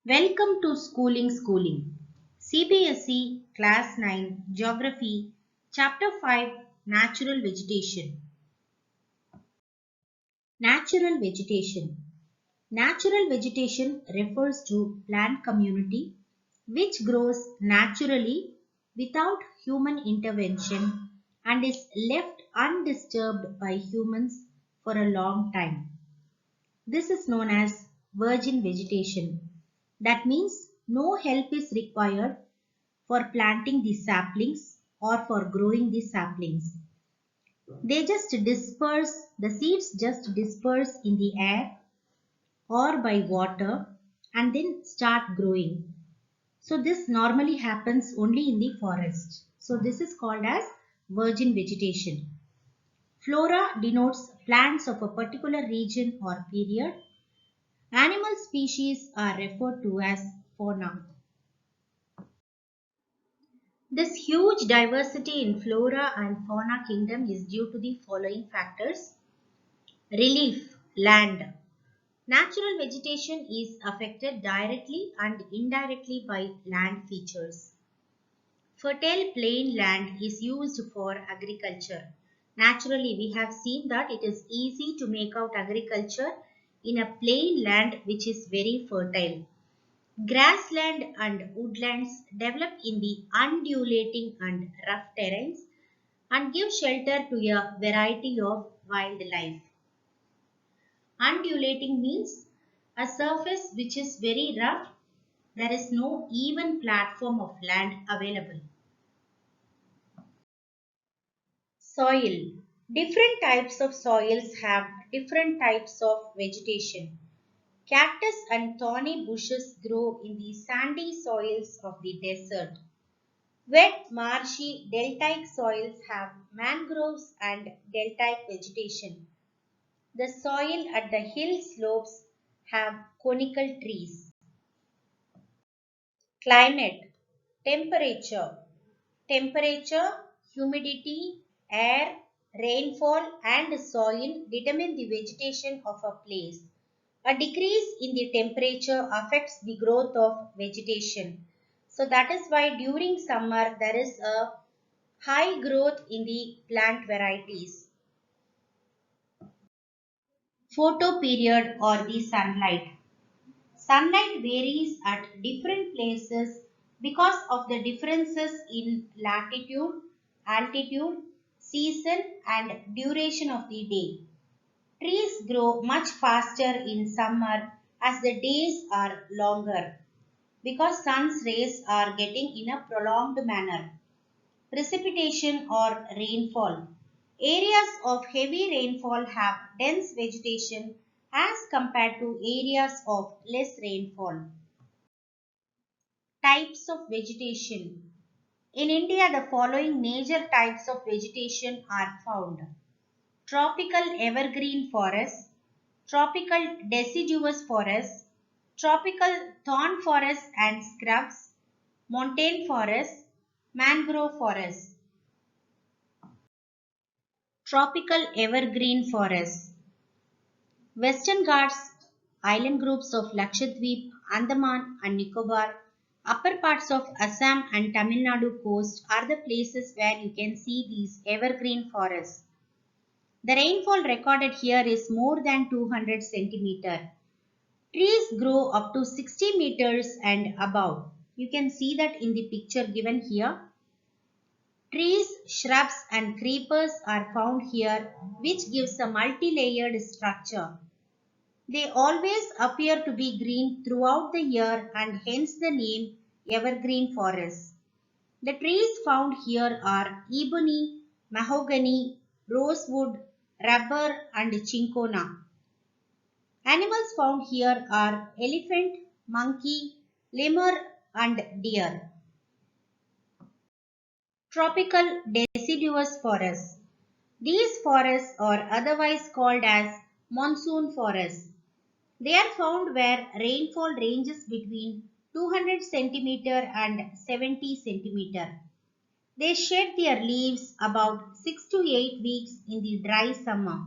Welcome to Schooling. CBSE Class 9 Geography Chapter 5 Natural Vegetation. Natural vegetation. Natural vegetation refers to plant community which grows naturally without human intervention and is left undisturbed by humans for a long time. This is known as virgin vegetation. That means no help is required for planting the saplings or for growing the saplings. The seeds just disperse in the air or by water and then start growing. So this normally happens only in the forest. So this is called as virgin vegetation. Flora denotes plants of a particular region or period. Animal species are referred to as fauna. This huge diversity in flora and fauna kingdom is due to the following factors. Relief, land. Natural vegetation is affected directly and indirectly by land features. Fertile plain land is used for agriculture. Naturally, we have seen that it is easy to make out agriculture in a plain land which is very fertile. Grassland and woodlands develop in the undulating and rough terrains and give shelter to a variety of wildlife. Undulating means a surface which is very rough. There is no even platform of land available. Soil. Different types of soils have different types of vegetation. Cactus and thorny bushes grow in the sandy soils of the desert. Wet, marshy, deltaic soils have mangroves and deltaic vegetation. The soil at the hill slopes have conical trees. Climate, temperature. Temperature, humidity, air, rainfall and soil determine the vegetation of a place. A decrease in the temperature affects the growth of vegetation. So that is why during summer there is a high growth in the plant varieties. Photoperiod or the sunlight. Sunlight varies at different places because of the differences in latitude, altitude, season and duration of the day. Trees grow much faster in summer as the days are longer because sun's rays are getting in a prolonged manner. Precipitation or rainfall. Areas of heavy rainfall have dense vegetation as compared to areas of less rainfall. Types of vegetation. In India, the following major types of vegetation are found. Tropical evergreen forests, tropical deciduous forests, tropical thorn forests and scrubs, montane forests, mangrove forests. Tropical evergreen forests. Western Ghats, island groups of Lakshadweep, Andaman and Nicobar, upper parts of Assam and Tamil Nadu coast are the places where you can see these evergreen forests. The rainfall recorded here is more than 200 centimeter. Trees grow up to 60 meters and above. You can see that in the picture given here. Trees, shrubs and creepers are found here which gives a multi-layered structure. They always appear to be green throughout the year and hence the name evergreen forest. The trees found here are ebony, mahogany, rosewood, rubber and cinchona. Animals found here are elephant, monkey, lemur and deer. Tropical deciduous forests. These forests are otherwise called as monsoon forests. They are found where rainfall ranges between 200 centimeter and 70 centimeter. They shed their leaves about 6 to 8 weeks in the dry summer.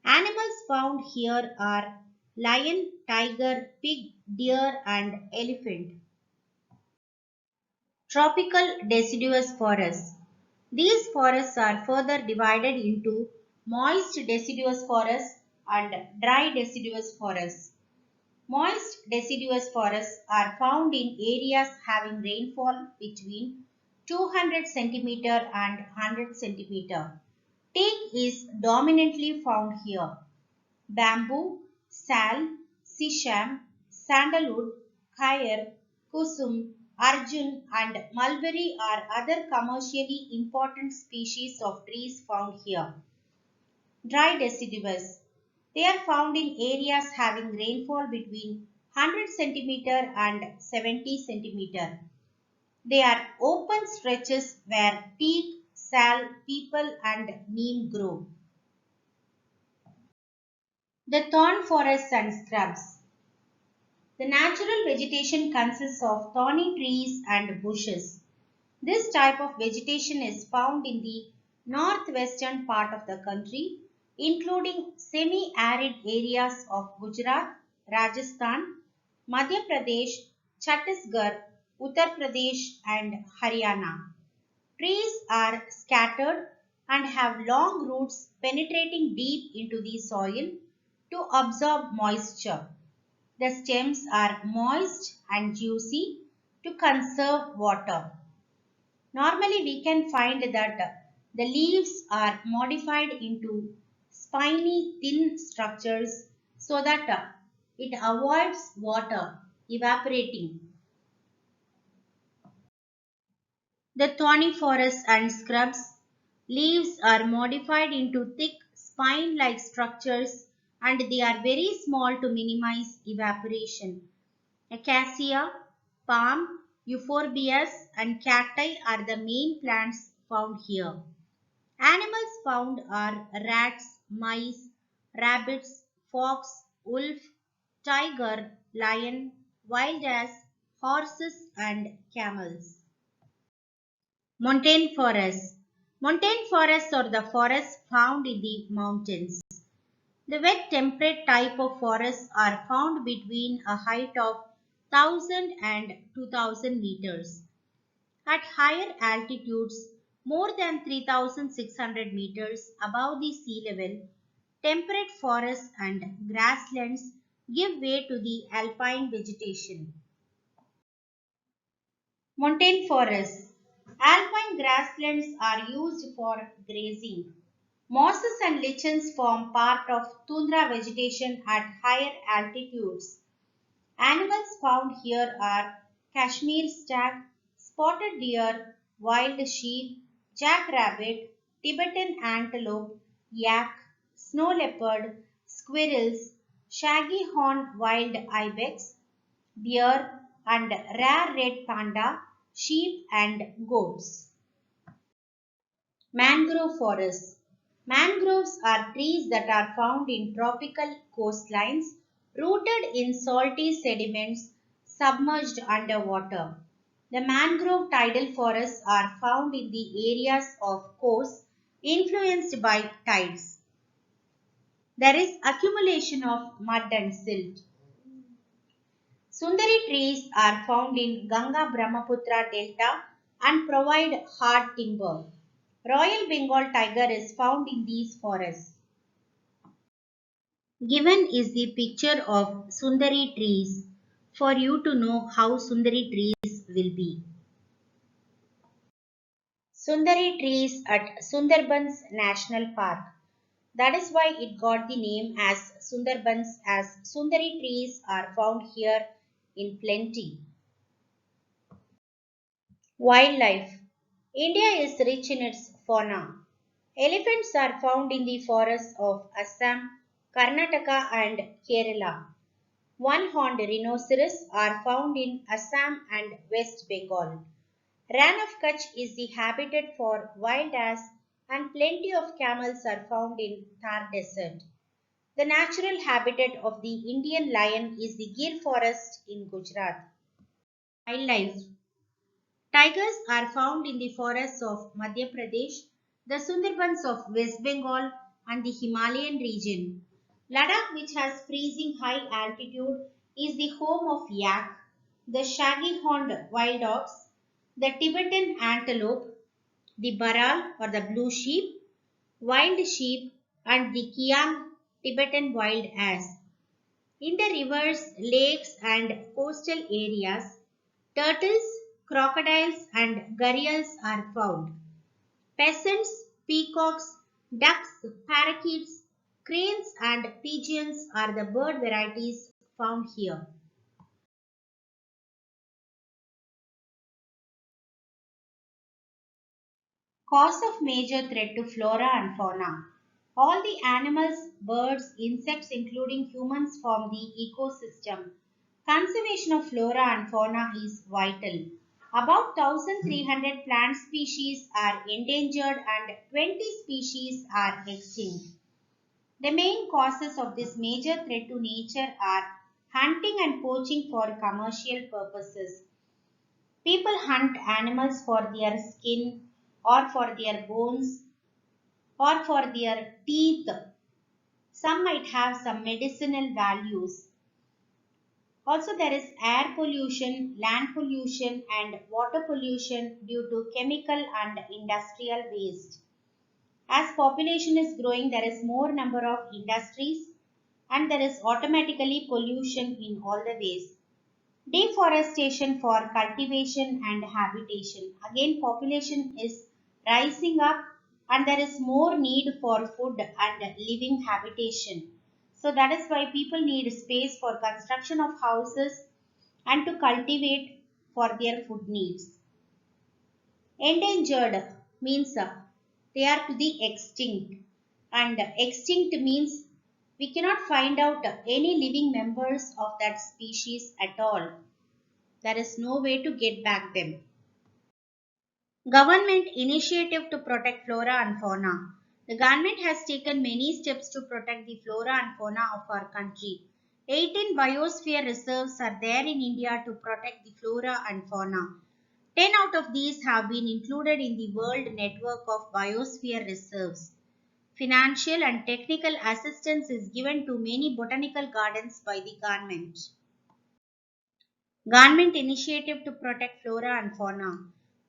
Animals found here are lion, tiger, pig, deer, and elephant. Tropical deciduous forests. These forests are further divided into moist deciduous forests and dry deciduous forests. Moist deciduous forests are found in areas having rainfall between 200 cm and 100 cm. Teak is dominantly found here. Bamboo, sal, sisam, sandalwood, khair, kusum, arjun, and mulberry are other commercially important species of trees found here. Dry deciduous. They are found in areas having rainfall between 100 cm and 70 cm. They are open stretches where teak, sal, peepal, and neem grow. The thorn forests and scrubs. The natural vegetation consists of thorny trees and bushes. This type of vegetation is found in the northwestern part of the country, including semi-arid areas of Gujarat, Rajasthan, Madhya Pradesh, Chhattisgarh, Uttar Pradesh, and Haryana. Trees are scattered and have long roots penetrating deep into the soil to absorb moisture. The stems are moist and juicy to conserve water. Normally, we can find that the leaves are modified into spiny, thin structures so that it avoids water evaporating. The thorny forests and scrubs leaves are modified into thick spine-like structures and they are very small to minimize evaporation. Acacia, palm, euphorbias and cacti are the main plants found here. Animals found are rats, mice, rabbits, fox, wolf, tiger, lion, wild ass, horses and camels. Montane forests. Montane forests are the forests found in the mountains. The wet temperate type of forests are found between a height of 1000 and 2000 meters. At higher altitudes, more than 3600 meters above the sea level, temperate forests and grasslands give way to the alpine vegetation. Montane forests. Alpine grasslands are used for grazing. Mosses and lichens form part of tundra vegetation at higher altitudes. Animals found here are Kashmir stag, spotted deer, wild sheep, jackrabbit, Tibetan antelope, yak, snow leopard, squirrels, shaggy horn wild ibex, deer, and rare red panda, sheep, and goats. Mangrove forests. Mangroves are trees that are found in tropical coastlines, rooted in salty sediments submerged underwater. The mangrove tidal forests are found in the areas of coast influenced by tides. There is accumulation of mud and silt. Sundari trees are found in Ganga Brahmaputra delta and provide hard timber. Royal Bengal tiger is found in these forests. Given is the picture of Sundari trees for you to know how Sundari trees will be. Sundari trees at Sundarbans National Park. That is why it got the name as Sundarbans as Sundari trees are found here in plenty. Wildlife. India is rich in its fauna. Elephants are found in the forests of Assam, Karnataka and Kerala. One-horned rhinoceros are found in Assam and West Bengal. Ran of Kutch is the habitat for wild ass and plenty of camels are found in Thar Desert. The natural habitat of the Indian lion is the Gir forest in Gujarat. Wildlife. Tigers are found in the forests of Madhya Pradesh, the Sundarbans of West Bengal, and the Himalayan region. Ladakh, which has freezing high altitude, is the home of yak, the shaggy horned wild ox, the Tibetan antelope, the baral or the blue sheep, wild sheep, and the kiang Tibetan wild ass. In the rivers, lakes, and coastal areas, turtles, crocodiles, and gharials are found. Pheasants, peacocks, ducks, parakeets, cranes, and pigeons are the bird varieties found here. Cause of major threat to flora and fauna. All the animals, birds, insects, including humans, form the ecosystem. Conservation of flora and fauna is vital. About 1,300 plant species are endangered and 20 species are extinct. The main causes of this major threat to nature are hunting and poaching for commercial purposes. People hunt animals for their skin or for their bones or for their teeth. Some might have some medicinal values. Also, there is air pollution, land pollution, and water pollution due to chemical and industrial waste. As population is growing, there is more number of industries and there is automatically pollution in all the ways. Deforestation for cultivation and habitation. Again, population is rising up and there is more need for food and living habitation. So that is why people need space for construction of houses and to cultivate for their food needs. Endangered means they are to the extinct, and extinct means we cannot find out any living members of that species at all. There is no way to get back them. Government initiative to protect flora and fauna. The government has taken many steps to protect the flora and fauna of our country. 18 biosphere reserves are there in India to protect the flora and fauna. 10 out of these have been included in the World Network of Biosphere Reserves. Financial and technical assistance is given to many botanical gardens by the government. Government initiative to protect flora and fauna.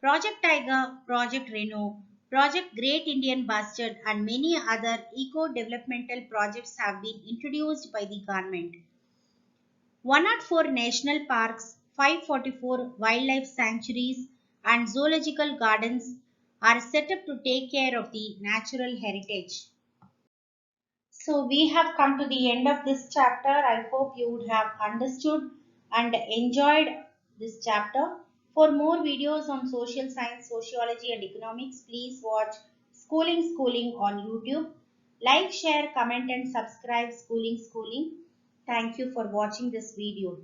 Project Tiger, Project Reno, Project Great Indian Bustard, and many other eco-developmental projects have been introduced by the government. 104 national parks, 544 wildlife sanctuaries, and zoological gardens are set up to take care of the natural heritage. So we have come to the end of this chapter. I hope you would have understood and enjoyed this chapter. For more videos on social science, sociology and economics, please watch Schooling on YouTube. Like, share, comment and subscribe Schooling. Thank you for watching this video.